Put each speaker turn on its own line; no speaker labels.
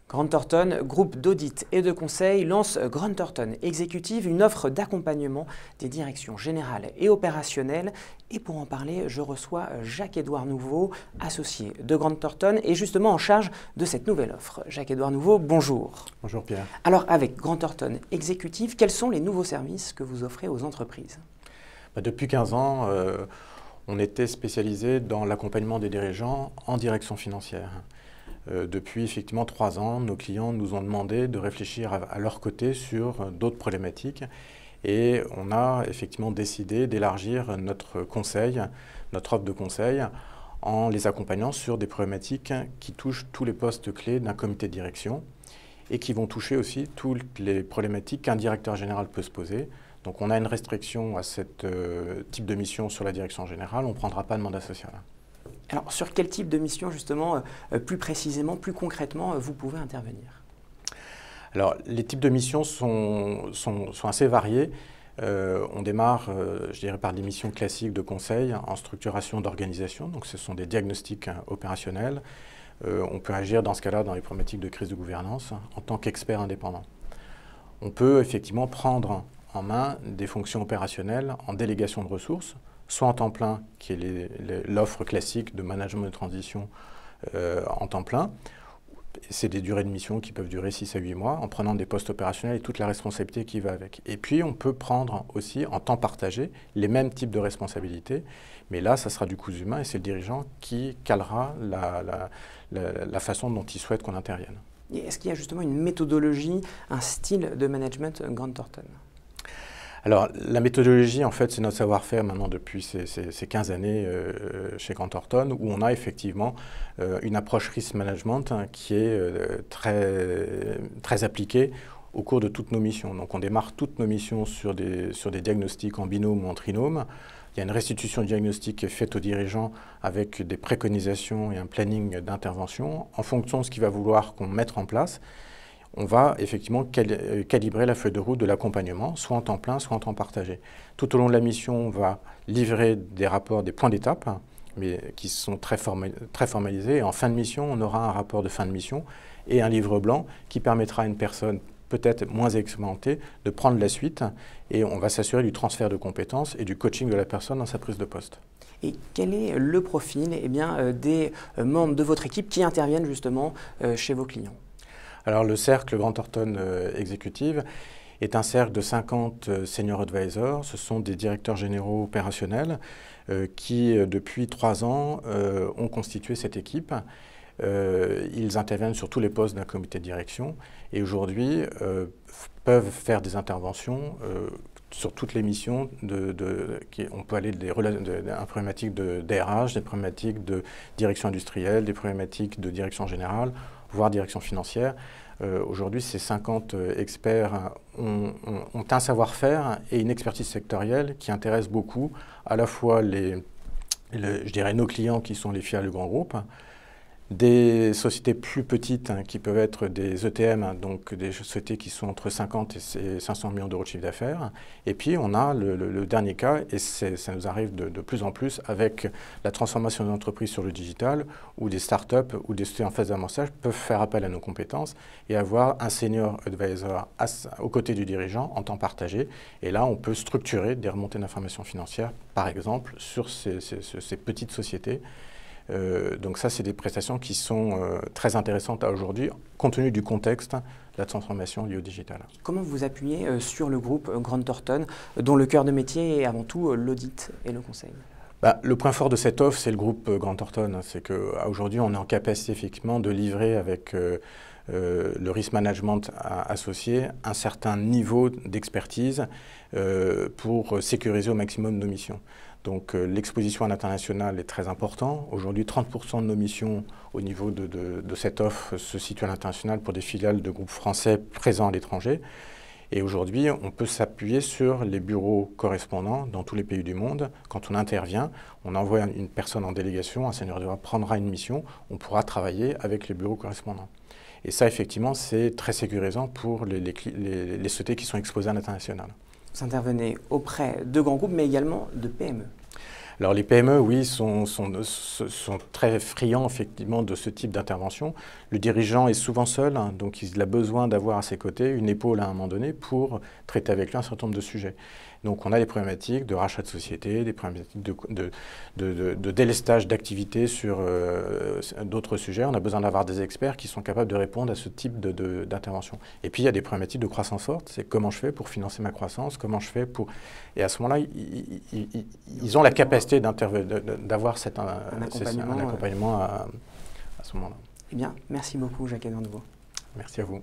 Grant Thornton, groupe d'audit et de conseil, lance Grant Thornton Executive, une offre d'accompagnement des directions générales et opérationnelles. Et pour en parler, je reçois Jacques-Édouard Nouveau, associé de Grant Thornton et justement en charge de cette nouvelle offre. Jacques-Édouard Nouveau, bonjour.
Bonjour Pierre.
Alors avec Grant Thornton Executive, quels sont les nouveaux services que vous offrez aux entreprises?
Depuis 15 ans, on était spécialisé dans l'accompagnement des dirigeants en direction financière. Depuis effectivement 3 ans, nos clients nous ont demandé de réfléchir à leur côté sur d'autres problématiques et on a effectivement décidé d'élargir notre conseil, notre offre de conseil en les accompagnant sur des problématiques qui touchent tous les postes clés d'un comité de direction et qui vont toucher aussi toutes les problématiques qu'un directeur général peut se poser. Donc on a une restriction à ce type de mission sur la direction générale, on ne prendra pas de mandat social.
Alors, sur quel type de mission, justement, plus précisément, plus concrètement, vous pouvez intervenir?
Alors, les types de missions sont assez variés. On démarre, je dirais, par des missions classiques de conseil en structuration d'organisation. Donc, ce sont des diagnostics opérationnels. On peut agir dans ce cas-là dans les problématiques de crise de gouvernance en tant qu'expert indépendant. On peut effectivement prendre en main des fonctions opérationnelles en délégation de ressources, soit en temps plein, qui est l'offre classique de management de transition en temps plein. C'est des durées de mission qui peuvent durer 6 à 8 mois, en prenant des postes opérationnels et toute la responsabilité qui va avec. Et puis, on peut prendre aussi, en temps partagé, les mêmes types de responsabilités, mais là, ça sera du coût humain et c'est le dirigeant qui calera la façon dont il souhaite qu'on intervienne.
Est-ce qu'il y a justement une méthodologie, un style de management Grant Thornton?
Alors, la méthodologie, en fait, c'est notre savoir-faire maintenant depuis ces 15 années chez Grant Thornton, où on a effectivement une approche risk management qui est très appliquée au cours de toutes nos missions. Donc, on démarre toutes nos missions sur des diagnostics en binôme ou en trinôme. Il y a une restitution de diagnostic qui est faite aux dirigeants avec des préconisations et un planning d'intervention en fonction de ce qu'il va vouloir qu'on mette en place. On va effectivement calibrer la feuille de route de l'accompagnement, soit en temps plein, soit en temps partagé. Tout au long de la mission, on va livrer des rapports, des points d'étape, mais qui sont très formalisés. Et en fin de mission, on aura un rapport de fin de mission et un livre blanc qui permettra à une personne peut-être moins expérimentée de prendre la suite. Et on va s'assurer du transfert de compétences et du coaching de la personne dans sa prise de poste.
Et quel est le profil des membres de votre équipe qui interviennent justement chez vos clients?
Alors le cercle Grant Thornton Executive est un cercle de 50 senior advisors. Ce sont des directeurs généraux opérationnels qui, depuis 3 ans, ont constitué cette équipe. Ils interviennent sur tous les postes d'un comité de direction et aujourd'hui peuvent faire des interventions sur toutes les missions. On peut aller des problématiques de DRH, des problématiques de direction industrielle, des problématiques de direction générale, voire direction financière. Aujourd'hui, ces 50 experts ont un savoir-faire et une expertise sectorielle qui intéresse beaucoup à la fois je dirais nos clients qui sont les filiales du grand groupe, des sociétés plus petites qui peuvent être des ETM, donc des sociétés qui sont entre 50 et 500 millions d'euros de chiffre d'affaires. Et puis on a le dernier cas, et ça nous arrive de plus en plus avec la transformation de l'entreprise sur le digital, où des startups ou des sociétés en phase d'amorçage peuvent faire appel à nos compétences et avoir un senior advisor aux côtés du dirigeant en temps partagé. Et là, on peut structurer des remontées d'informations financières, par exemple, sur ces petites sociétés. Donc ça, c'est des prestations qui sont très intéressantes à aujourd'hui, compte tenu du contexte de la transformation liée au digital.
Comment vous appuyez sur le groupe Grant Thornton, dont le cœur de métier est avant tout l'audit et le conseil?
Le point fort de cette offre, c'est le groupe Grant Thornton. C'est qu'aujourd'hui, on est en capacité effectivement de livrer avec le risk management associé un certain niveau d'expertise pour sécuriser au maximum nos missions. Donc l'exposition à l'international est très importante. Aujourd'hui, 30% de nos missions au niveau de cette offre se situent à l'international pour des filiales de groupes français présents à l'étranger. Et aujourd'hui, on peut s'appuyer sur les bureaux correspondants dans tous les pays du monde. Quand on intervient, on envoie une personne en délégation, un senior advisor prendra une mission, on pourra travailler avec les bureaux correspondants. Et ça, effectivement, c'est très sécurisant pour les sociétés qui sont exposées à l'international.
Vous intervenez auprès de grands groupes, mais également de PME.
Alors les PME, oui, sont très friands effectivement de ce type d'intervention. Le dirigeant est souvent seul, hein, donc il a besoin d'avoir à ses côtés une épaule à un moment donné pour traiter avec lui un certain nombre de sujets. Donc on a des problématiques de rachat de société, des problématiques de délestage d'activités sur d'autres sujets. On a besoin d'avoir des experts qui sont capables de répondre à ce type d'intervention. Et puis il y a des problématiques de croissance forte, c'est comment je fais pour financer ma croissance, comment je fais pour... Et à ce moment-là, ils ont la capacité d'avoir un accompagnement à ce moment-là.
Eh bien, merci beaucoup Jacques-Edouard Nouveau.
Merci à vous.